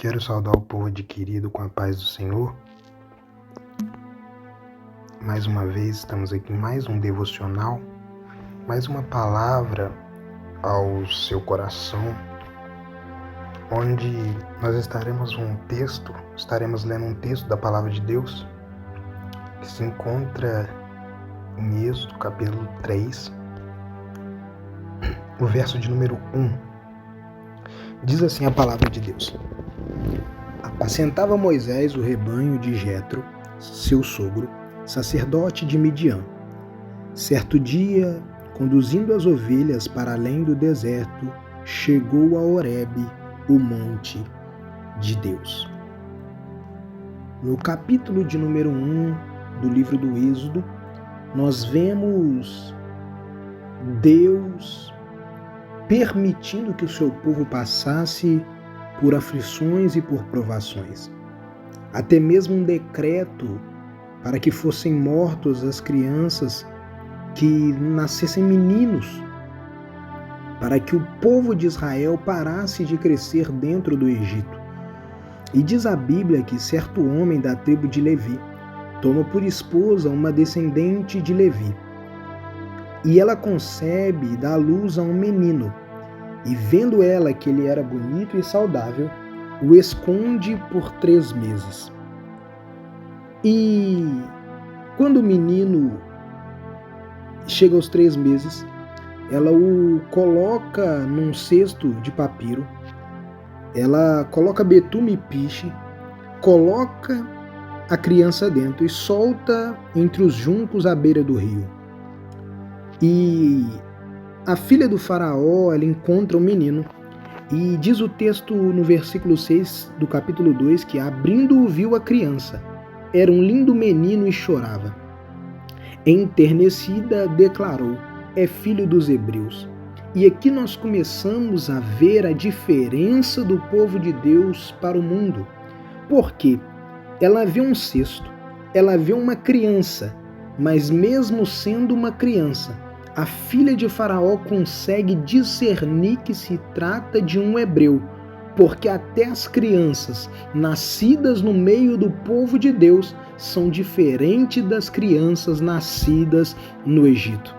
Quero saudar o povo adquirido com a paz do Senhor. Mais uma vez estamos aqui em mais um devocional, mais uma palavra ao seu coração, onde nós estaremos lendo um texto da palavra de Deus que se encontra em Êxodo capítulo 3, o verso de número 1. Diz assim a palavra de Deus: Apacentava Moisés o rebanho de Jetro, seu sogro, sacerdote de Midian. Certo dia, conduzindo as ovelhas para além do deserto, chegou a Horebe, o monte de Deus. No capítulo de número 1 do livro do Êxodo, nós vemos Deus permitindo que o seu povo passasse por aflições e por provações. Até mesmo um decreto para que fossem mortos as crianças que nascessem meninos, para que o povo de Israel parasse de crescer dentro do Egito. E diz a Bíblia que certo homem da tribo de Levi toma por esposa uma descendente de Levi. E ela concebe e dá à luz a um menino. E vendo ela que ele era bonito e saudável, o esconde por 3 meses. E quando o menino chega aos 3 meses, ela o coloca num cesto de papiro, ela coloca betume e piche, coloca a criança dentro e solta entre os juncos à beira do rio. E a filha do faraó, ela encontra o menino e diz o texto no versículo 6 do capítulo 2 que, abrindo-o, viu a criança. Era um lindo menino e chorava. Enternecida, declarou: é filho dos hebreus. E aqui nós começamos a ver a diferença do povo de Deus para o mundo. Por quê? Ela vê um cesto, ela vê uma criança, mas mesmo sendo uma criança, a filha de Faraó consegue discernir que se trata de um hebreu, porque até as crianças nascidas no meio do povo de Deus são diferentes das crianças nascidas no Egito.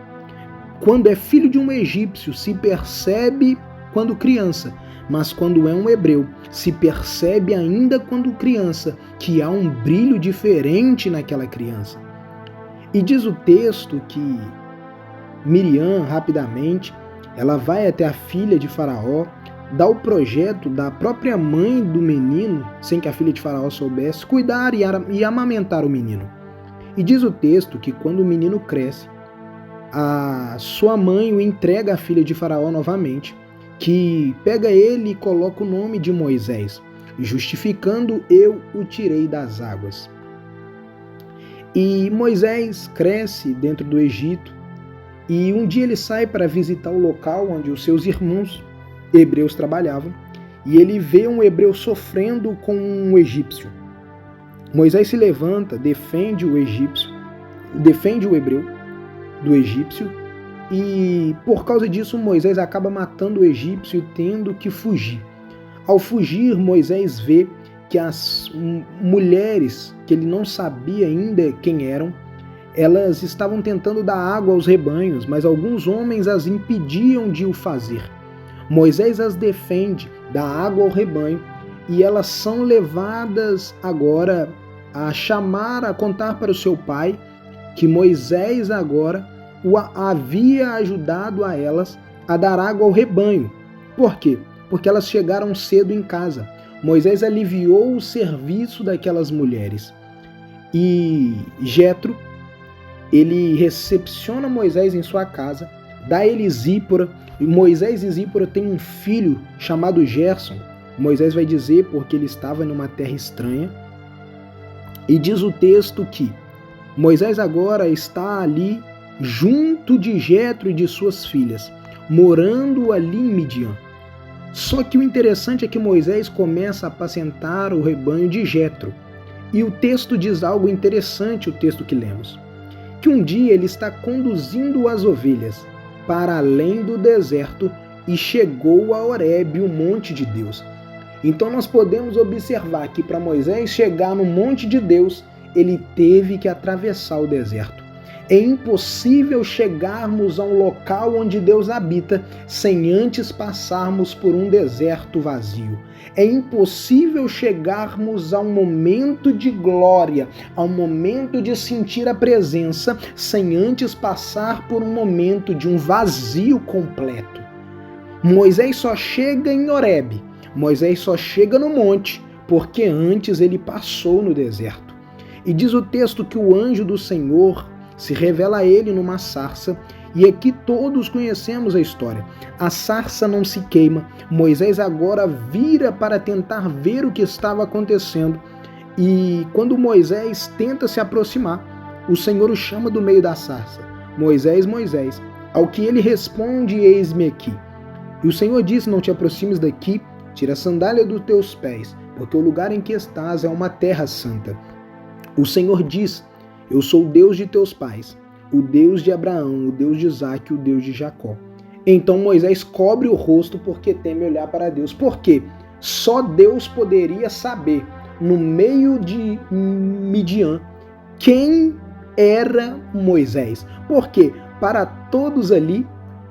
Quando é filho de um egípcio, se percebe quando criança, mas quando é um hebreu, se percebe ainda quando criança que há um brilho diferente naquela criança. E diz o texto que Miriam, rapidamente, ela vai até a filha de Faraó, dá o projeto da própria mãe do menino, sem que a filha de Faraó soubesse, cuidar e amamentar o menino. E diz o texto que quando o menino cresce, a sua mãe o entrega à filha de Faraó novamente, que pega ele e coloca o nome de Moisés, justificando: eu o tirei das águas. E Moisés cresce dentro do Egito, e um dia ele sai para visitar o local onde os seus irmãos hebreus trabalhavam, e ele vê um hebreu sofrendo com um egípcio. Moisés se levanta, defende o hebreu do egípcio, e por causa disso Moisés acaba matando o egípcio e tendo que fugir. Ao fugir, Moisés vê que as mulheres, que ele não sabia ainda quem eram, elas estavam tentando dar água aos rebanhos, mas alguns homens as impediam de o fazer. Moisés as defende, dá água ao rebanho, e elas são levadas agora a contar para o seu pai que Moisés agora havia ajudado a elas a dar água ao rebanho. Por quê? Porque elas chegaram cedo em casa. Moisés aliviou o serviço daquelas mulheres. E Jetro, ele recepciona Moisés em sua casa, dá a ele Zípora, e Moisés e Zípora têm um filho chamado Gerson. Moisés vai dizer porque ele estava numa terra estranha. E diz o texto que Moisés agora está ali junto de Jetro e de suas filhas, morando ali em Midian. Só que o interessante é que Moisés começa a apacentar o rebanho de Jetro. E o texto diz algo interessante, o texto que lemos. Que um dia ele está conduzindo as ovelhas para além do deserto e chegou a Horebe, o monte de Deus. Então nós podemos observar que para Moisés chegar no monte de Deus, ele teve que atravessar o deserto. É impossível chegarmos a um local onde Deus habita sem antes passarmos por um deserto vazio. É impossível chegarmos a um momento de glória, a um momento de sentir a presença, sem antes passar por um momento de um vazio completo. Moisés só chega em Horebe, Moisés só chega no monte, porque antes ele passou no deserto. E diz o texto que o anjo do Senhor se revela a ele numa sarça, e aqui todos conhecemos a história. A sarça não se queima, Moisés agora vira para tentar ver o que estava acontecendo, e quando Moisés tenta se aproximar, o Senhor o chama do meio da sarça: Moisés, Moisés. Ao que ele responde: eis-me aqui. E o Senhor diz: não te aproximes daqui, tira a sandália dos teus pés, porque o lugar em que estás é uma terra santa. O Senhor diz: eu sou o Deus de teus pais, o Deus de Abraão, o Deus de Isaque, o Deus de Jacó. Então Moisés cobre o rosto porque teme olhar para Deus. Por quê? Só Deus poderia saber, no meio de Midian, quem era Moisés. Porque para todos ali,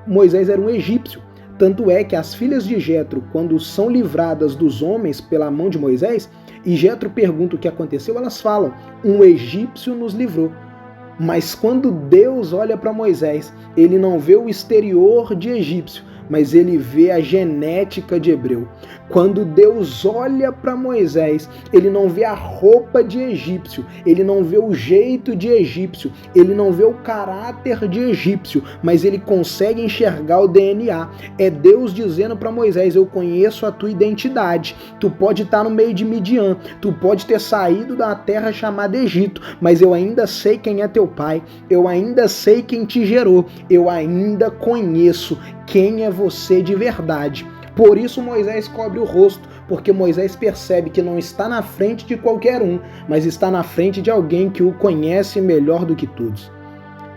Moisés era um egípcio. Tanto é que as filhas de Jetro, quando são livradas dos homens pela mão de Moisés, e Jetro pergunta o que aconteceu, elas falam: um egípcio nos livrou. Mas quando Deus olha para Moisés, ele não vê o exterior de egípcio, mas ele vê a genética de hebreu. Quando Deus olha para Moisés, ele não vê a roupa de egípcio, ele não vê o jeito de egípcio, ele não vê o caráter de egípcio, mas ele consegue enxergar o DNA. É Deus dizendo para Moisés: eu conheço a tua identidade. Tu pode estar no meio de Midian, tu pode ter saído da terra chamada Egito, mas eu ainda sei quem é teu pai, eu ainda sei quem te gerou, eu ainda conheço quem é você de verdade. Por isso Moisés cobre o rosto, porque Moisés percebe que não está na frente de qualquer um, mas está na frente de alguém que o conhece melhor do que todos.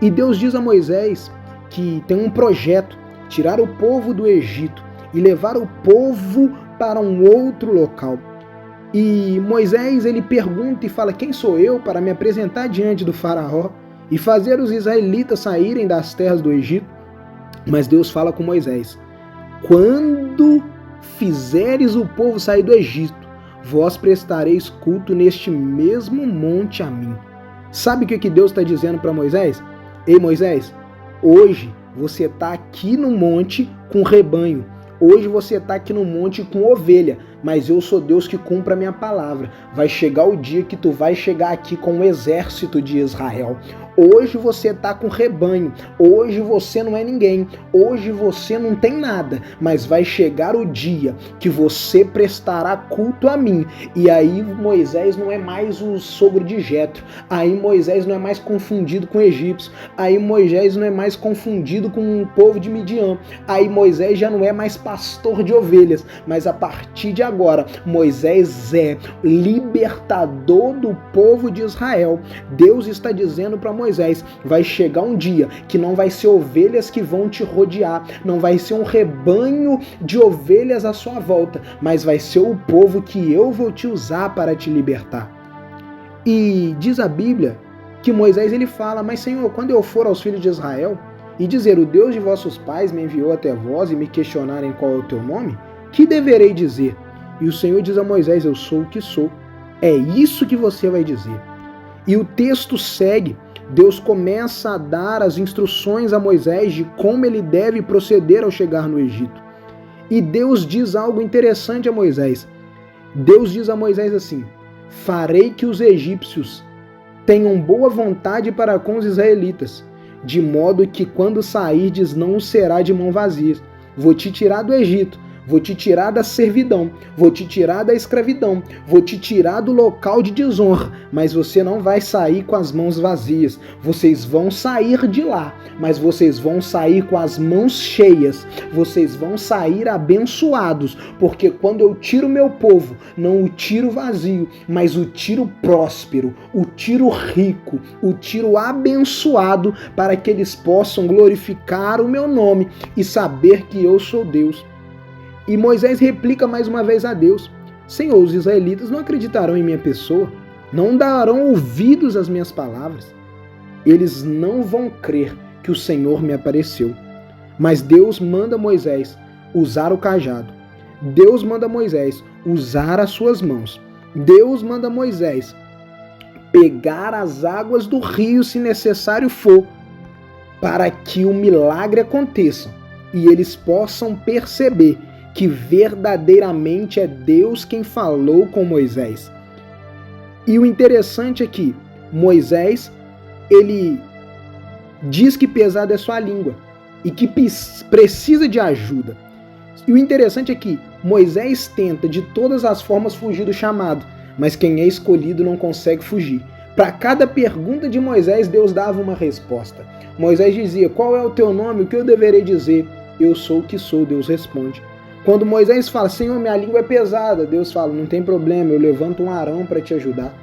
E Deus diz a Moisés que tem um projeto: tirar o povo do Egito e levar o povo para um outro local. E Moisés, ele pergunta e fala: quem sou eu para me apresentar diante do faraó e fazer os israelitas saírem das terras do Egito? Mas Deus fala com Moisés: quando fizeres o povo sair do Egito, vós prestareis culto neste mesmo monte a mim. Sabe o que Deus está dizendo para Moisés? Ei, Moisés, hoje você está aqui no monte com rebanho. Hoje você está aqui no monte com ovelha, mas eu sou Deus que cumpre a minha palavra. Vai chegar o dia que tu vai chegar aqui com o exército de Israel. Hoje você está com rebanho, hoje você não é ninguém, hoje você não tem nada, mas vai chegar o dia que você prestará culto a mim. E aí Moisés não é mais o sogro de Jetro, aí Moisés não é mais confundido com o egípcio, aí Moisés não é mais confundido com o povo de Midian, aí Moisés já não é mais pastor de ovelhas, mas a partir de agora Moisés é libertador do povo de Israel. Deus está dizendo para Moisés: vai chegar um dia que não vai ser ovelhas que vão te rodear, não vai ser um rebanho de ovelhas à sua volta, mas vai ser o povo que eu vou te usar para te libertar. E diz a Bíblia que Moisés, ele fala: mas Senhor, quando eu for aos filhos de Israel e dizer: o Deus de vossos pais me enviou até vós, e me questionarem qual é o teu nome, que deverei dizer? E o Senhor diz a Moisés: eu sou o que sou. É isso que você vai dizer. E o texto segue. Deus começa a dar as instruções a Moisés de como ele deve proceder ao chegar no Egito. E Deus diz algo interessante a Moisés. Deus diz a Moisés assim: farei que os egípcios tenham boa vontade para com os israelitas, de modo que quando sairdes não será de mão vazia. Vou te tirar do Egito, vou te tirar da servidão, vou te tirar da escravidão, vou te tirar do local de desonra, mas você não vai sair com as mãos vazias. Vocês vão sair de lá, mas vocês vão sair com as mãos cheias, vocês vão sair abençoados, porque quando eu tiro meu povo, não o tiro vazio, mas o tiro próspero, o tiro rico, o tiro abençoado, para que eles possam glorificar o meu nome e saber que eu sou Deus. E Moisés replica mais uma vez a Deus: Senhor, os israelitas não acreditarão em minha pessoa, não darão ouvidos às minhas palavras. Eles não vão crer que o Senhor me apareceu. Mas Deus manda Moisés usar o cajado. Deus manda Moisés usar as suas mãos. Deus manda Moisés pegar as águas do rio, se necessário for, para que o milagre aconteça e eles possam perceber que verdadeiramente é Deus quem falou com Moisés. E o interessante é que Moisés, ele diz que pesada é sua língua e que precisa de ajuda. E o interessante é que Moisés tenta de todas as formas fugir do chamado, mas quem é escolhido não consegue fugir. Para cada pergunta de Moisés, Deus dava uma resposta. Moisés dizia: qual é o teu nome? O que eu deverei dizer? Eu sou o que sou, Deus responde. Quando Moisés fala: Senhor, minha língua é pesada, Deus fala: não tem problema, eu levanto um Arão para te ajudar.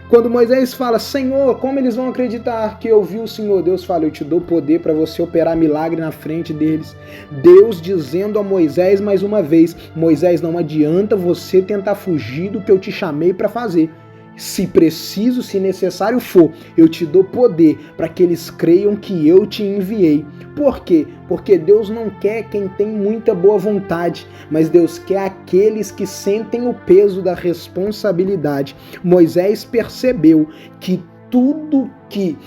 Quando Moisés fala: Senhor, como eles vão acreditar que eu vi o Senhor? Deus fala: eu te dou poder para você operar milagre na frente deles. Deus dizendo a Moisés mais uma vez: Moisés, não adianta você tentar fugir do que eu te chamei para fazer. Se preciso, se necessário for, eu te dou poder para que eles creiam que eu te enviei. Por quê? Porque Deus não quer quem tem muita boa vontade, mas Deus quer aqueles que sentem o peso da responsabilidade. Moisés percebeu que tudo que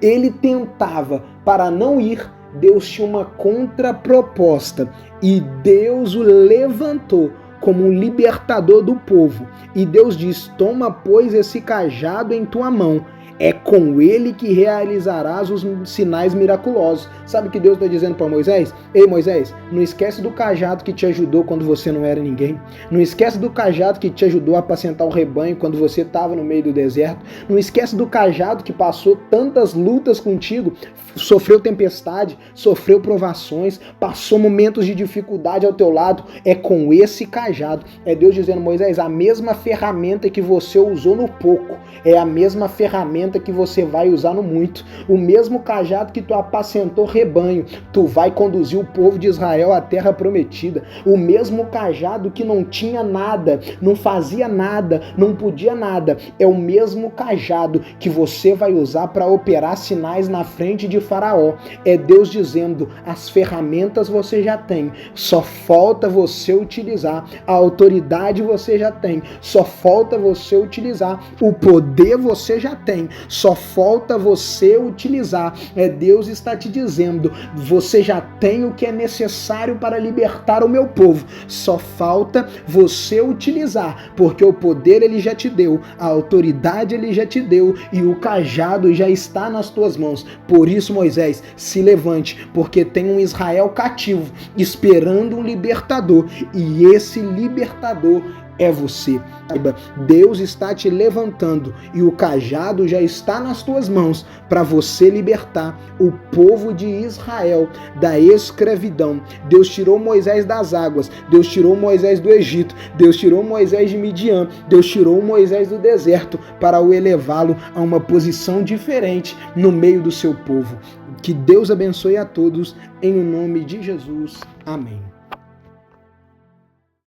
ele tentava para não ir, Deus tinha uma contraproposta e Deus o levantou como um libertador do povo. E Deus diz: toma, pois, esse cajado em tua mão. É com ele que realizarás os sinais miraculosos. Sabe o que Deus está dizendo para Moisés? Ei, Moisés, não esquece do cajado que te ajudou quando você não era ninguém. Não esquece do cajado que te ajudou a apacentar o rebanho quando você estava no meio do deserto. Não esquece do cajado que passou tantas lutas contigo, sofreu tempestade, sofreu provações, passou momentos de dificuldade ao teu lado. É com esse cajado. É Deus dizendo: Moisés, a mesma ferramenta que você usou no pouco é a mesma ferramenta que você vai usar no muito. O mesmo cajado que tu apacentou rebanho, tu vai conduzir o povo de Israel à terra prometida. O mesmo cajado que não tinha nada, não fazia nada, não podia nada, é o mesmo cajado que você vai usar para operar sinais na frente de Faraó. É Deus dizendo: as ferramentas você já tem, só falta você utilizar. A autoridade você já tem, só falta você utilizar. O poder você já tem, só falta você utilizar. Deus está te dizendo: você já tem o que é necessário para libertar o meu povo, só falta você utilizar, porque o poder ele já te deu, a autoridade ele já te deu e o cajado já está nas tuas mãos. Por isso, Moisés, se levante, porque tem um Israel cativo esperando um libertador, e esse libertador é você. Deus está te levantando e o cajado já está nas tuas mãos para você libertar o povo de Israel da escravidão. Deus tirou Moisés das águas, Deus tirou Moisés do Egito, Deus tirou Moisés de Midian, Deus tirou Moisés do deserto para o elevá-lo a uma posição diferente no meio do seu povo. Que Deus abençoe a todos em nome de Jesus. Amém.